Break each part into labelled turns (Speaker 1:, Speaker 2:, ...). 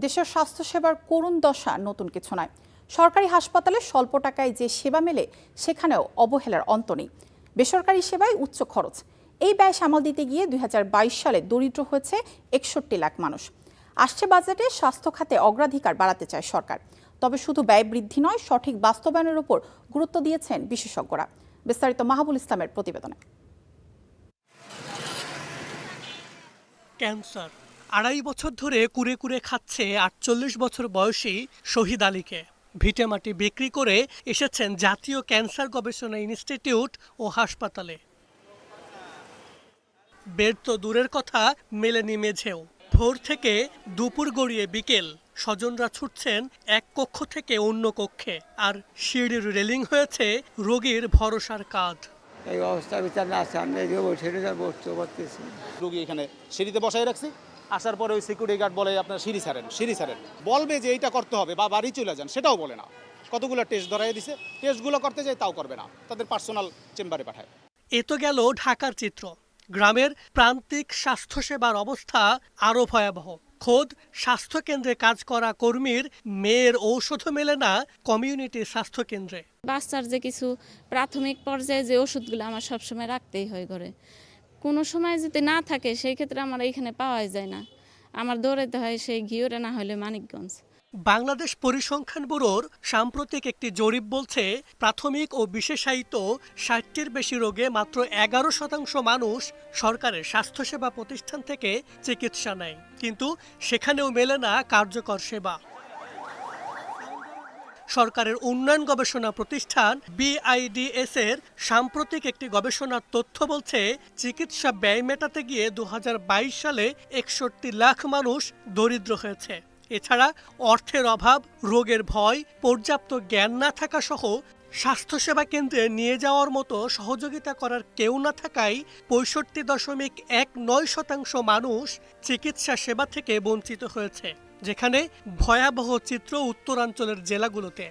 Speaker 1: দেশের স্বাস্থ্যসেবার করুণ দশা নতুন কিছু নয়। সরকারি হাসপাতালে স্বল্প টাকায় যে সেবা মেলে সেখানেও অবহেলার অন্ত নেই। বেসরকারি সেবায় উচ্চ খরচ, এই ব্যয় সামাল দিতে গিয়ে 2022 সালে দরিদ্র হয়েছে 61 লাখ মানুষ। আসছে বাজেটে স্বাস্থ্য খাতে অগ্রাধিকার বাড়াতে চায় সরকার। তবে শুধু ব্যয় বৃদ্ধি নয়, সঠিক বাস্তবায়নের উপর গুরুত্ব দিয়েছেন বিশেষজ্ঞরা। বিস্তারিত মাহবুল ইসলামের প্রতিবেদনে।
Speaker 2: ক্যান্সার 2.5 বছর ধরে কুরে কুরে খাচ্ছে 48 বছর বয়সী শহীদ আলীকে। ভিটেমাটি বিক্রি করে এসেছেন জাতীয় ক্যান্সার গবেষণা ইনস্টিটিউট ও হাসপাতালে। বেড তো দূরের কথা, মেলেনি মেঝেও। ভোর থেকে দুপুর গড়িয়ে বিকেল, স্বজনরা ছুটছেন এক কক্ষ থেকে অন্য কক্ষে, আর সিঁড়ির রেলিং হয়েছে রোগীর ভরসার কাঁধ।
Speaker 3: এই অবস্থা বিচার না আছে, আমি সিঁড়িতে বসতে পারতেছি।
Speaker 4: রোগী এখানে সিঁড়িতে বসাই রাখছি, আসার পরে ওই সিকিউরিটি গার্ড বলে আপনার সিঁড়ি ছাড়েন বলবে যে এইটা করতে হবে বা বাড়ি চলে যান, সেটাও বলে না। কতগুলো টেস্ট ধরাই দিছে, টেস্টগুলো করতে যায় তাও করবে না, তাদের পার্সোনাল চেম্বারে পাঠায়।
Speaker 2: এ তো গেল ঢাকার চিত্র। গ্রামের প্রান্তিক স্বাস্থ্যসেবার অবস্থা আরও ভয়াবহ। খোদ স্বাস্থ্যকেন্দ্রে কাজ করা কর্মীর মেয়ের ঔষধও মেলে না কমিউনিটি স্বাস্থ্যকেন্দ্রে।
Speaker 5: বাচ্চার যে কিছু প্রাথমিক পর্যায়ে যে ওষুধগুলো আমার সবসময় রাখতেই হয় ঘরে, কোনো সময় যদি না থাকে সেই ক্ষেত্রে আমার এইখানে পাওয়াই যায় না। আমার দৌড়াইতে হয় সেই ঘিওরে, না হলে মানিকগঞ্জ।
Speaker 2: বাংলাদেশ পরিসংখ্যান ব্যুরোর সাম্প্রতিক একটি জরিপ বলছে, প্রাথমিক ও বিশেষায়িত 60টির বেশি রোগে মাত্র 11% মানুষ সরকারের স্বাস্থ্যসেবা প্রতিষ্ঠান থেকে চিকিৎসা নেয়, কিন্তু সেখানেও মেলে না কার্যকর সেবা। সরকারের উন্নয়ন গবেষণা প্রতিষ্ঠান BIDS এর সাম্প্রতিক একটি গবেষণার তথ্য বলছে, চিকিৎসা ব্যয় মেটাতে গিয়ে 2022 সালে 61 লাখ মানুষ দরিদ্র হয়েছে। এছাড়া অর্থের অভাব, রোগের ভয়, পর্যাপ্ত জ্ঞান না থাকা সহ স্বাস্থ্যসেবা কেন্দ্রে নিয়ে যাওয়ার মতো সহযোগিতা করার কেউ না থাকায় 65.19% মানুষ চিকিৎসা সেবা থেকে বঞ্চিত হয়েছে, যেখানে ভয়াবহ চিত্র উত্তরাঞ্চলের জেলাগুলোতে।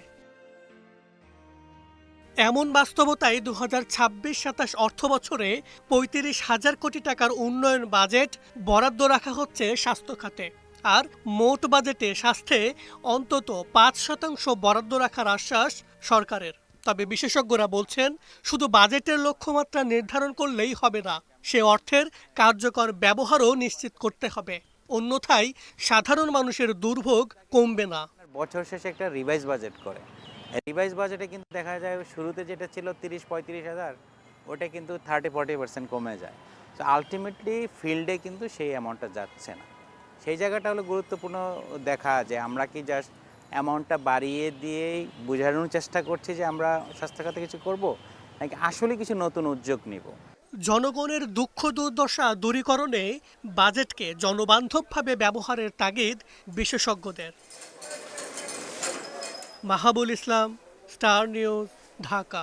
Speaker 2: এমন বাস্তবতায় 2026-27 অর্থ বছরে 35,000 কোটি টাকার উন্নয়ন বাজেট বরাদ্দ রাখা হচ্ছে স্বাস্থ্য খাতে। আর মোট বাজেটে স্বাস্থ্যে অন্তত 5% বরাদ্দ রাখার আশ্বাস সরকারের। তবে বিশেষজ্ঞরা বলছেন, শুধু বাজেটের লক্ষ্যমাত্রা নির্ধারণ করলেই হবে না, সে অর্থের কার্যকর ব্যবহারও নিশ্চিত করতে হবে। অন্যথায় সাধারণ মানুষের দুর্ভোগ কমবে না।
Speaker 6: বছর শেষে একটা রিভাইজ বাজেট করে, রিভাইজ বাজেটে কিন্তু দেখা যায় শুরুতে যেটা ছিল 30-35 হাজার, ওটা কিন্তু 30-40% কমে যায়। তো আলটিমেটলি ফিল্ডে কিন্তু সেই অ্যামাউন্টটা যাচ্ছে না। সেই জায়গাটা হলো গুরুত্বপূর্ণ দেখা, যে আমরা কি জাস্ট অ্যামাউন্টটা বাড়িয়ে দিয়েই বোঝানোর চেষ্টা করছি যে আমরা স্বাস্থ্য খাতে কিছু করব, নাকি আসলে কিছু নতুন উদ্যোগ নিব।
Speaker 2: জনগণের দুঃখ দুর্দশা দূরীকরণে বাজেটকে জনবান্ধবভাবে ব্যবহারের তাগিদ বিশেষজ্ঞদের। মাহবুল ইসলাম, স্টার নিউজ, ঢাকা।